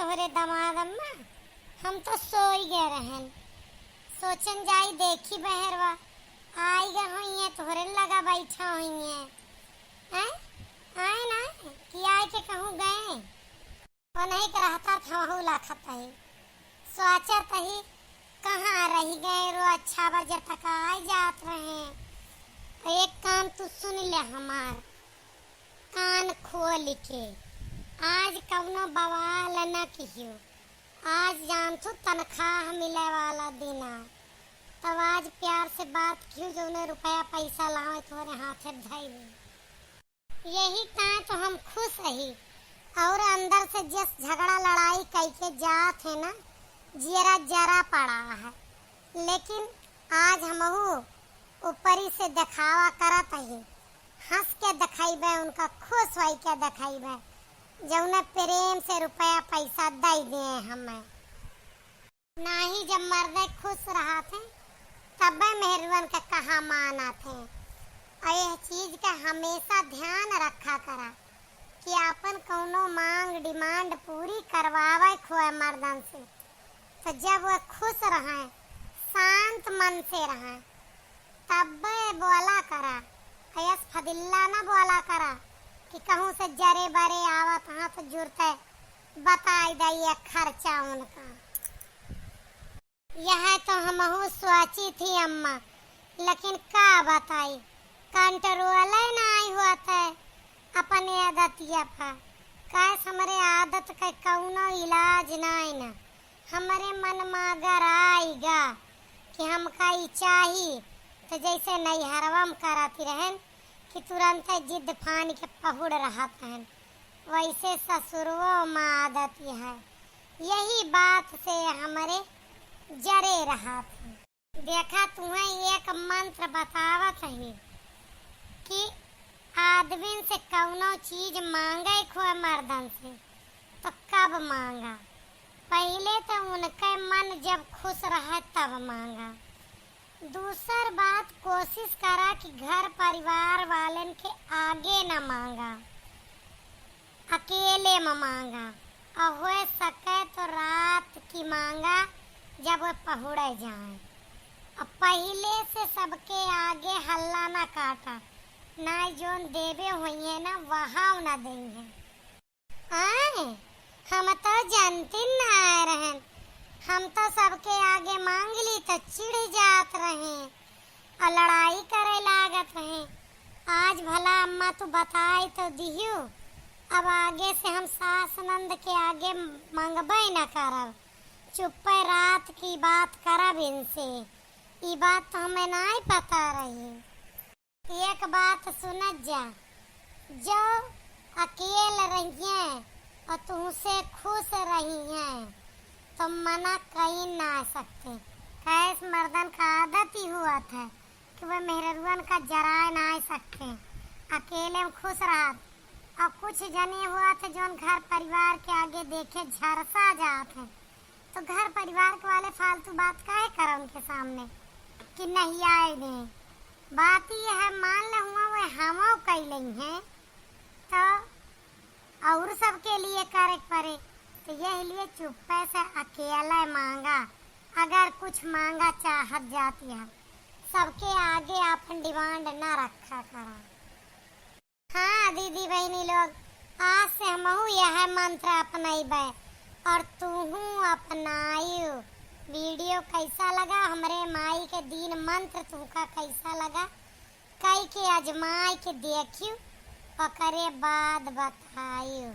तोहरे दामाद अम्मा, हम तो सो ही गए रहन। सोचन जाई देखी बहरवा आई गए हुई है, तोहरे लगा बैठा हुई है। हैं? आए ना कि आए के कहूँ गए वो नहीं कर रहता था वहू लाखत है। सोचा तही कहाँ रही गए रो, अच्छा बजे तक आ जात रहे। एक काम तू सुन ले हमार कान खोल के, आज कवनो बवाल न कियो। आज जानथू तनख्वाह मिले वाला दिन आ, तब आज प्यार से बात क्यों जो उन्हें रुपया पैसा लावे तुम्हारे हाथे धैल। यही कहा तो हम खुश रही और अंदर से जिस झगड़ा लड़ाई कई के जात है ना, जरा जरा पड़ा है। लेकिन आज हमहू ऊपरी से दिखावा करत है, हंस के दिखाइबे, उनका खुश होई के दिखाइबे जौने प्रेम से रुपया पैसा दे दिए हमें। ना ही जब मर्दे खुश रहा थे तब मेहरवन का कहा माना थे। और यह चीज का हमेशा ध्यान रखा करा कि अपन कौनो मांग डिमांड पूरी करवावे खोए मर्दन से, तो जब वह खुश रहे शांत मन से रहे तब बोला करा। ऐस फदिल्ला ना बोला करा कि कहूँ से जरे बरे आवत हाँ तो जुड़ते बताई दिए खर्चा उनका। यह तो हमहू सोची थी अम्मा, लेकिन का बताई कंट्रोल ना आई हुआ था अपने आदतिया पर। कैस हमारे आदत का कौनो इलाज नहीं ना, हमारे मन में अगर आएगा कि हमका ही चाहिए तो जैसे नैहरवम कराती रहन कि तुरंत जिद फान के पहुड़ रहत हैं, वैसे ससुरों में आदत है। यही बात से हमारे जरे रहा था। देखा तुम्हें एक मंत्र बतावत है कि आदमी से कौनो चीज मांगे खोए मर्दन से तो कब मांगा, पहले तो उनके मन जब खुश रहे तब मांगा। दूसर बात कोशिश करा कि घर परिवार वालन के आगे न मांगा, अकेले में मांगा, और हो सके तो रात की मांगा जब वो पहुड़े जाए। अब पहले से सबके आगे हल्ला ना काटा, ना जोन देवे हुई है ना वहाँ न देंगे। आए हम तो जानती ना आ रहे, हम तो सबके आगे मांग ली तो चिढ़ जात रहे और लड़ाई करे लागत रहे। आज भला अम्मा तू बताई तो दियो, अब आगे से हम सास नंद के आगे मांगबे न करब, चुप रात की बात करब इनसे। ये बात तो हमें नहीं पता रही। एक बात सुनत जा, जो अकेले रहिए और तुमसे खुश रही हैं तो मना कहीं ना सकते। कैस मर्दन का आदत ही हुआ था कि वह मेहररुअन का जरा ना सकते, अकेले में खुश रहा। और कुछ जने हुआ थे जो घर परिवार के आगे देखे झरसा जाते, तो घर परिवार के वाले फालतू बात काहे कर उनके सामने कि नहीं आए नहीं। बात ये है मान ले हुआ वो हम कैले हैं तो और सबके लिए करे पड़े, तो यही लिए चुप्पे से अकेला मांगा। अगर कुछ मांगा चाहत जाती है सबके आगे अपन डिमांड ना रखा करा। हाँ दीदी बहनी लोग, आज से हमहू यह मंत्र अपनाइबे और तूहू अपनाइयो। वीडियो कैसा लगा हमरे माई के दीन मंत्र तुमका कैसा लगा, कई के आजमाई के देखियो और करे बाद बताइयो।